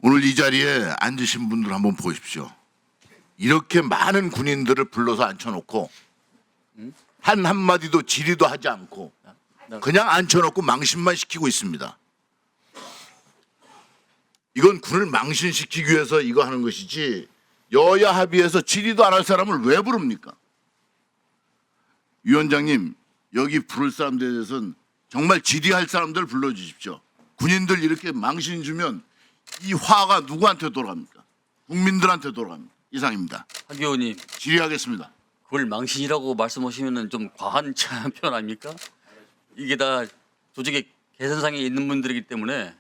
오늘 이 자리에 앉으신 분들 한번 보십시오. 이렇게 많은 군인들을 불러서 앉혀놓고 한 한마디도 질의도 하지 않고 그냥 앉혀놓고 망신만 시키고 있습니다. 이건 군을 망신시키기 위해서 이거 하는 것이지 여야 합의해서 질의도 안 할 사람을 왜 부릅니까? 위원장님, 여기 부를 사람들에 대해서는 정말 질의할 사람들 불러주십시오. 군인들 이렇게 망신 주면 이 화가 누구한테 돌아갑니까? 국민들한테 돌아갑니다. 이상입니다. 한 의원님, 질의하겠습니다. 그걸 망신이라고 말씀하시면 좀 과한 표현 아닙니까? 이게 다 조직의 개선상에 있는 분들이기 때문에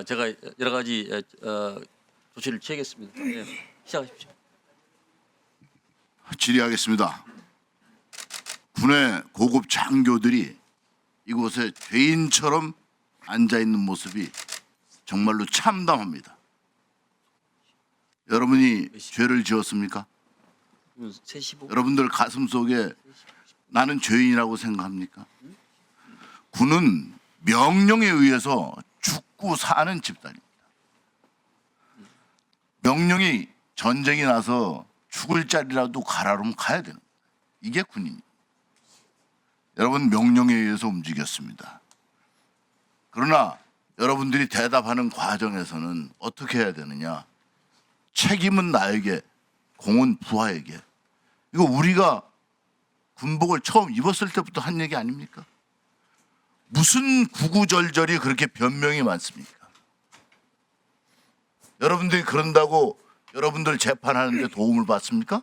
제가 여러 가지 조치를 취하겠습니다. 네, 시작하십시오. 질의하겠습니다. 군의 고급 장교들이 이곳에 죄인처럼 앉아있는 모습이 정말로 참담합니다. 여러분이 죄를 지었습니까? 3시 여러분들 가슴 속에 나는 죄인이라고 생각합니까? 군은 명령에 의해서 죽고 사는 집단입니다. 명령이 전쟁이 나서 죽을 자리라도 가라 그러면 가야 되는 거예요. 이게 군인입니다. 여러분 명령에 의해서 움직였습니다. 그러나 여러분들이 대답하는 과정에서는 어떻게 해야 되느냐? 책임은 나에게, 공은 부하에게. 이거 우리가 군복을 처음 입었을 때부터 한 얘기 아닙니까? 무슨 구구절절이 그렇게 변명이 많습니까? 여러분들이 그런다고 여러분들 재판하는데 도움을 받습니까?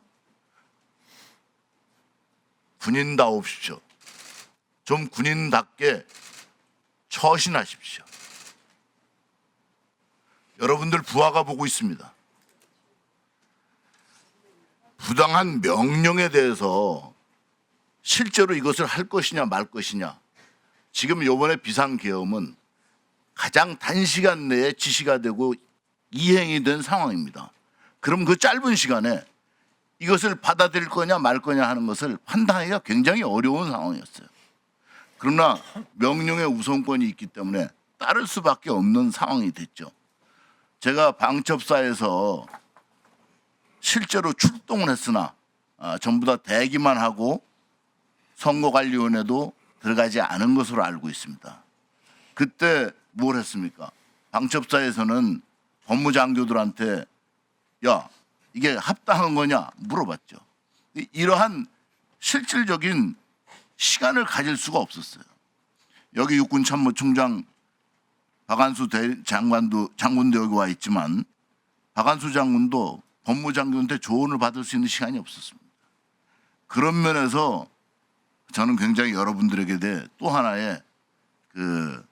군인다우십시오. 좀 군인답게 처신하십시오. 여러분들 부하가 보고 있습니다. 부당한 명령에 대해서 실제로 이것을 할 것이냐 말 것이냐. 지금 이번에 비상계엄은 가장 단시간 내에 지시가 되고 이행이 된 상황입니다. 그럼 그 짧은 시간에 이것을 받아들일 거냐 말 거냐 하는 것을 판단하기가 굉장히 어려운 상황이었어요. 그러나 명령의 우선권이 있기 때문에 따를 수밖에 없는 상황이 됐죠. 제가 방첩사에서 실제로 출동을 했으나 전부 다 대기만 하고 선거관리위원회도 들어가지 않은 것으로 알고 있습니다. 그때 뭘 했습니까? 방첩사에서는 법무장교들한테 야, 이게 합당한 거냐 물어봤죠. 이러한 실질적인 시간을 가질 수가 없었어요. 여기 육군참모총장 박한수 장군도 여기 와 있지만 박한수 장군도 법무장교한테 조언을 받을 수 있는 시간이 없었습니다. 그런 면에서 저는 굉장히 여러분들에게 대해 또 하나의 그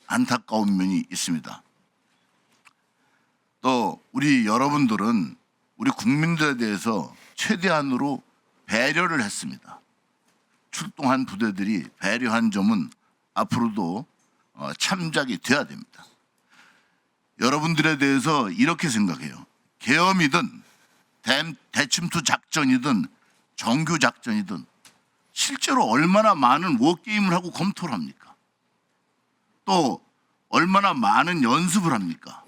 안타까운 면이 있습니다. 또 우리 여러분들은 우리 국민들에 대해서 최대한으로 배려를 했습니다. 출동한 부대들이 배려한 점은 앞으로도 참작이 돼야 됩니다. 여러분들에 대해서 이렇게 생각해요. 계엄이든 대침투 작전이든 정규 작전이든 실제로 얼마나 많은 워게임을 하고 검토를 합니까? 또 얼마나 많은 연습을 합니까?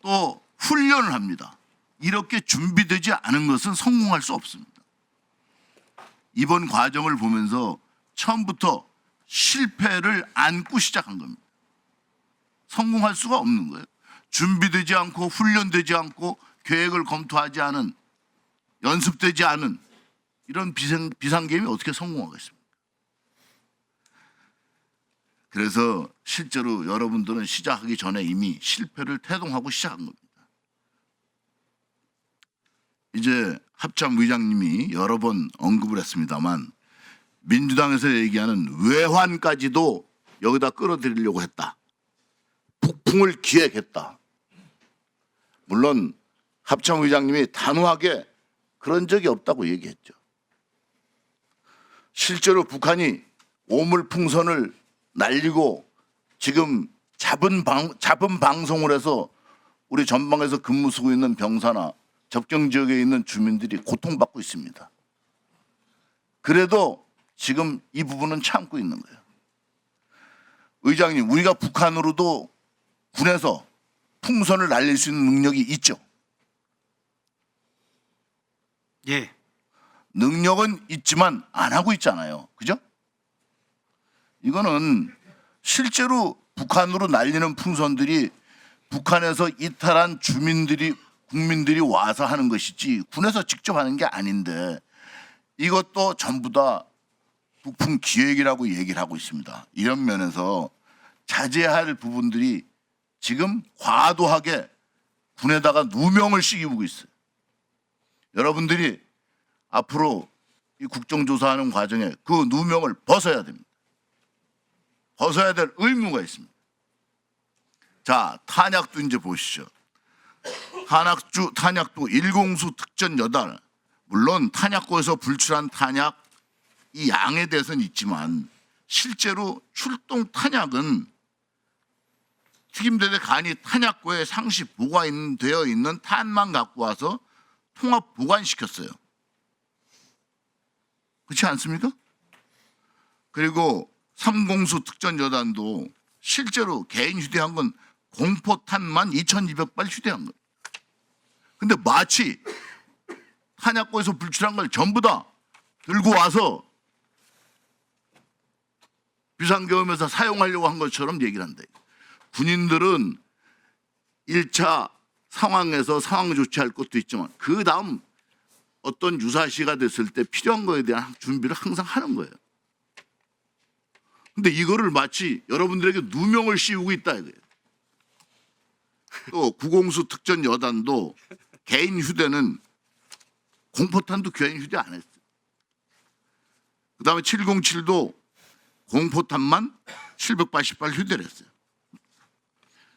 또 훈련을 합니다. 이렇게 준비되지 않은 것은 성공할 수 없습니다. 이번 과정을 보면서 처음부터 실패를 안고 시작한 겁니다. 성공할 수가 없는 거예요. 준비되지 않고 훈련되지 않고 계획을 검토하지 않은 연습되지 않은 이런 비상계엄이 어떻게 성공하겠습니까? 그래서 실제로 여러분들은 시작하기 전에 이미 실패를 태동하고 시작한 겁니다. 이제 합참 의장님이 여러 번 언급을 했습니다만 민주당에서 얘기하는 외환까지도 여기다 끌어들이려고 했다. 북풍을 기획했다. 물론 합참 의장님이 단호하게 그런 적이 없다고 얘기했죠. 실제로 북한이 오물풍선을 날리고 지금 잡은 방송을 해서 우리 전방에서 근무 쓰고 있는 병사나 접경 지역에 있는 주민들이 고통받고 있습니다. 그래도 지금 이 부분은 참고 있는 거예요. 의장님, 우리가 북한으로도 군에서 풍선을 날릴 수 있는 능력이 있죠. 예, 능력은 있지만 안 하고 있잖아요. 그죠? 이거는 실제로 북한으로 날리는 풍선들이 북한에서 이탈한 국민들이 와서 하는 것이지 군에서 직접 하는 게 아닌데 이것도 전부 다 북풍 기획이라고 얘기를 하고 있습니다. 이런 면에서 자제해야 할 부분들이 지금 과도하게 군에다가 누명을 씌우고 있어요. 여러분들이 앞으로 이 국정조사하는 과정에 그 누명을 벗어야 됩니다. 벗어야 될 의무가 있습니다. 자, 탄약도 이제 보시죠. 탄약도 일공수 특전 여단, 물론 탄약고에서 불출한 탄약 이 양에 대해서는 있지만 실제로 출동 탄약은 특임대대 간이 탄약고에 상시 보관되어 있는 탄만 갖고 와서 통합 보관시켰어요. 그렇지 않습니까? 그리고 삼공수 특전 여단도 실제로 개인 휴대한 건 공포탄만 2,200발 휴대한 거예요. 근데 마치 탄약고에서 불출한 걸 전부 다 들고 와서 비상계엄에서 사용하려고 한 것처럼 얘기를 한다. 군인들은 1차 상황에서 상황 조치할 것도 있지만 그 다음 어떤 유사시가 됐을 때 필요한 거에 대한 준비를 항상 하는 거예요. 근데 이거를 마치 여러분들에게 누명을 씌우고 있다 이거예요. 또 구공수 특전 여단도 개인 휴대는 공포탄도 개인 휴대 안 했어요. 그다음에 707도 공포탄만 780발 휴대를 했어요.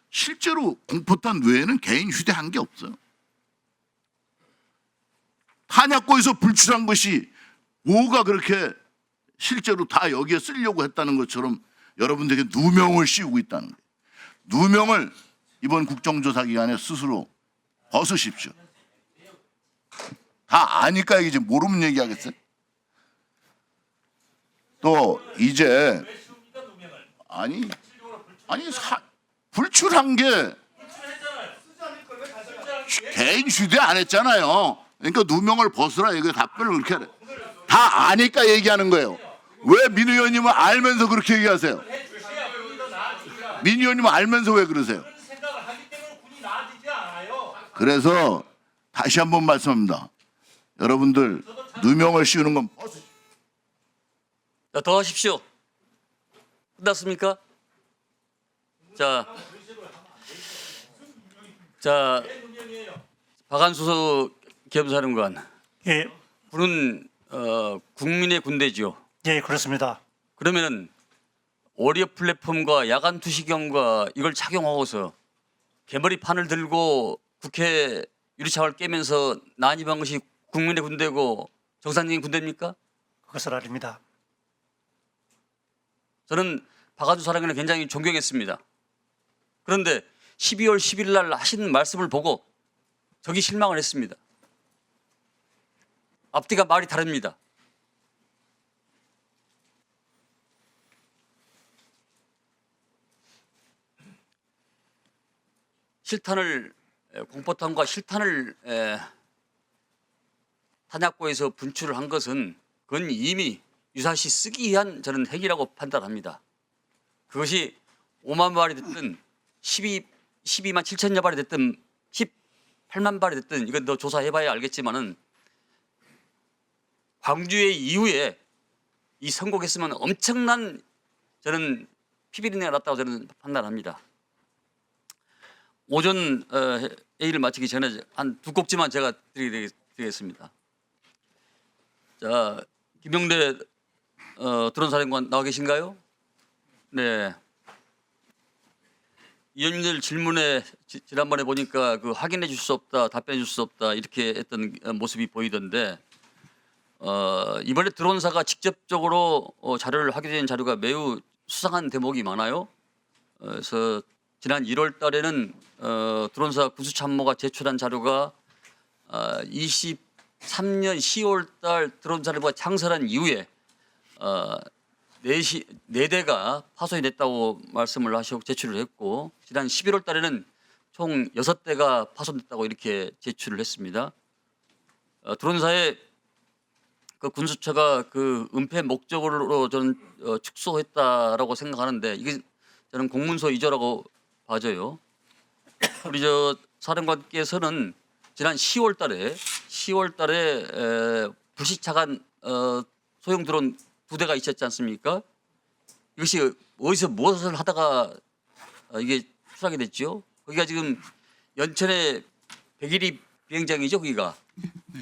실제로 공포탄 외에는 개인 휴대한 게 없어요. 탄약고에서 불출한 것이 뭐가 그렇게 실제로 다 여기에 쓰려고 했다는 것처럼 여러분들에게 누명을 씌우고 있다는 거예요. 누명을 이번 국정조사 기간에 스스로 벗으십시오. 다 아니까 이제 모르면 얘기하겠어요? 또 이제 불출한 게 개인 휴대 안 했잖아요. 그러니까 누명을 벗으라 이거 답변을 그렇게 하래. 다 아니까 얘기하는 거예요. 왜 민 의원님은 알면서 그렇게 얘기하세요? 민 의원님은 알면서 왜 그러세요? 그래서 다시 한번 말씀합니다. 여러분들 누명을 씌우는 건 벗으십시오. 자, 더 하십시오. 끝났습니까? 자, 박한수 겸사령관, 예, 군은 국민의 군대죠. 예, 그렇습니다. 그러면은 오리오 플랫폼과 야간 투시경과 이걸 착용하고서 개머리판을 들고 국회 유리창을 깨면서 난입한 것이 국민의 군대고 정상적인 군대입니까? 그것은 아닙니다. 저는 박한수 사령관을 굉장히 존경했습니다. 그런데 12월 10일 날 하신 말씀을 보고 저기 실망을 했습니다. 앞뒤가 말이 다릅니다. 공포탄과 실탄을 탄약고에서 분출을 한 것은 그건 이미 유사시 쓰기 위한 저는 핵이라고 판단합니다. 그것이 5만 발이 됐든 12만 7천여 발이 됐든 18만 발이 됐든 이건 더 조사해봐야 알겠지만은 광주의 이후에 이 선곡했으면 엄청난 저는 피비린내가 났다고 저는 판단합니다. 오전 회의를 마치기 전에 한 두 꼭지만 제가 드리겠습니다. 자, 김용대 드론사령관 나와 계신가요? 네. 의원님들 질문에 지난번에 보니까 그 확인해 줄 수 없다, 답변해 줄 수 없다 이렇게 했던 모습이 보이던데 이번에 드론사가 직접적으로 자료를 확인된 자료가 매우 수상한 대목이 많아요. 그래서 지난 1월 달에는 드론사 군수참모가 제출한 자료가 23년 10월 달 드론사령부가 창설한 이후에 4대가 파손이 됐다고 말씀을 하시고 제출을 했고 지난 11월 달에는 총 6대가 파손됐다고 이렇게 제출을 했습니다. 드론사의 그 군수처가 그 은폐 목적으로 저는 축소했다라고 생각하는데 이게 저는 공문서 위조라고 봐져요. 우리 사령관께서는 지난 10월달에 불시착한 소형 드론 2대가 있었지 않습니까? 이것이 어디서 무엇을 하다가 이게 추락이 됐죠? 거기가 지금 연천의 백일이 비행장이죠, 거기가.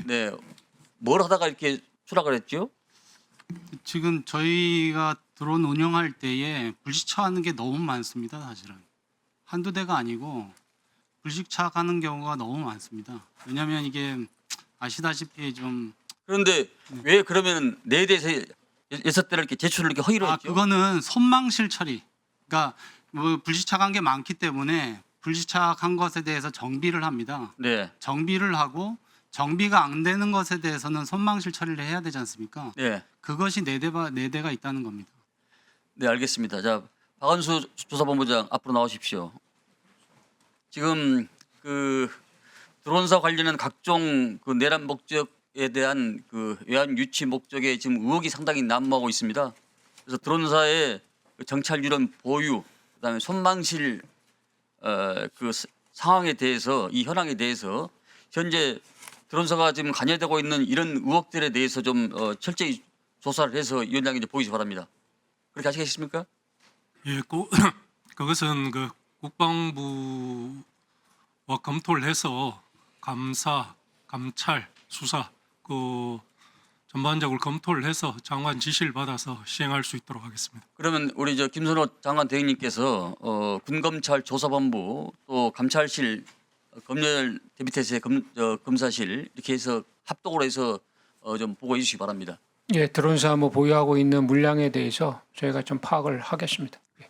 네, 뭘 하다가 이렇게 추락을 했죠? 지금 저희가 드론 운영할 때에 불시착하는 게 너무 많습니다. 사실은 한두 대가 아니고 불시착하는 경우가 너무 많습니다. 왜냐하면 이게 아시다시피 좀 그런데 왜 그러면 4대에서 6대를 이렇게 제출을 이렇게 허위로 했죠? 그거는 손망실 처리. 그러니까 뭐 불시착한 게 많기 때문에 불시착한 것에 대해서 정비를 합니다. 네, 정비를 하고 정비가 안 되는 것에 대해서는 손망실 처리를 해야 되지 않습니까? 네, 그것이 네 대가 있다는 겁니다. 네, 알겠습니다. 자, 박한수 조사본부장 앞으로 나오십시오. 지금 그 드론사 관련한 각종 그 내란 목적에 대한 그 외환 유치 목적에 지금 의혹이 상당히 난무하고 있습니다. 그래서 드론사의 그 정찰 유론 보유, 그다음에 손망실 그 상황에 대해서 이 현황에 대해서 현재 드론사가 지금 관여되고 있는 이런 의혹들에 대해서 좀 철저히 조사를 해서 위원장님 이제 보이시 바랍니다. 그렇게 하시겠습니까? 예, 그것은 그 국방부와 검토를 해서 감사, 감찰, 수사 그 전반적으로 검토를 해서 장관 지시를 받아서 시행할 수 있도록 하겠습니다. 그러면 우리 김선호 장관 대행님께서 군검찰 조사본부 또 감찰실 검열 대비태세 검사실 이렇게 해서 합동으로 해서 좀 보고해 주시기 바랍니다. 예, 드론사 보유하고 있는 물량에 대해서 저희가 좀 파악을 하겠습니다. 예.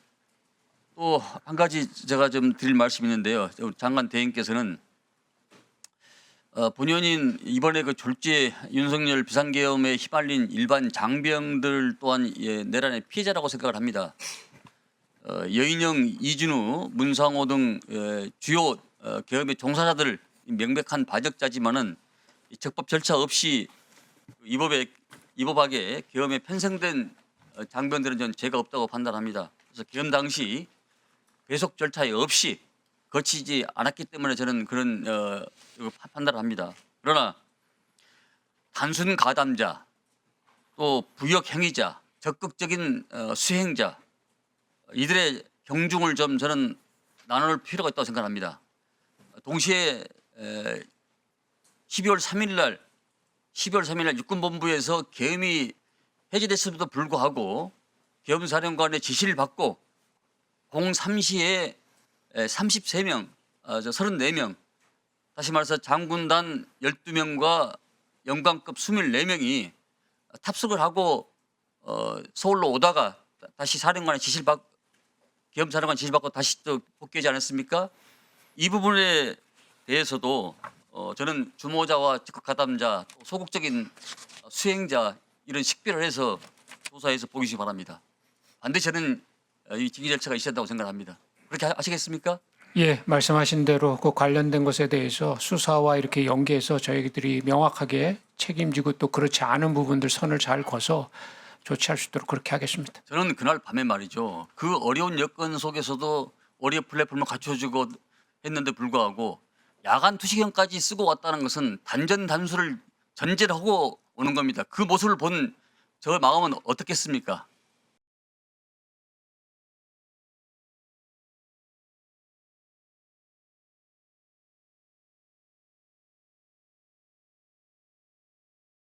또 한 가지 제가 좀 드릴 말씀이 있는데요. 우리 장관 대행께서는 본연인 이번에 그 졸지에 윤석열 비상계엄에 휘말린 일반 장병들 또한 내란의 피해자라고 생각을 합니다. 여인영, 이준우, 문상호 등 주요 계엄의 종사자들 명백한 반역자지만은 적법 절차 없이 이법하게 계엄에 편성된 장병들은 전 죄가 없다고 판단합니다. 그래서 계엄 당시 배속 절차에 없이 거치지 않았기 때문에 저는 그런 판단을 합니다. 그러나 단순 가담자, 또 부역 행위자, 적극적인 수행자 이들의 경중을 좀 저는 나눌 필요가 있다고 생각합니다. 동시에 12월 3일 날 육군본부에서 계엄이 해제됐음에도 불구하고 계엄사령관의 지시를 받고 03시에 33명, 34명, 다시 말해서 장군단 12명과 영관급 24명이 탑승을 하고 서울로 오다가 다시 사령관의 지시를 받고 계엄사령관 지시를 받고 다시 또 복귀하지 않았습니까? 이 부분에 대해서도 저는 주모자와 적극 가담자, 소극적인 수행자 이런 식별을 해서 조사해서 보시기 바랍니다. 반드시 저는 이 징계 절차가 있어야 한다고 생각합니다. 그렇게 하시겠습니까? 예, 말씀하신 대로 그 관련된 것에 대해서 수사와 이렇게 연계해서 저희들이 명확하게 책임지고 또 그렇지 않은 부분들 선을 잘 그어서 조치할 수 있도록 그렇게 하겠습니다. 저는 그날 밤에 말이죠. 그 어려운 여건 속에서도 오리오 플랫폼을 갖춰주고 했는데 불구하고 야간 투시경까지 쓰고 왔다는 것은 단전단수를 전제를 하고 오는 겁니다. 그 모습을 본 저 마음은 어떻겠습니까?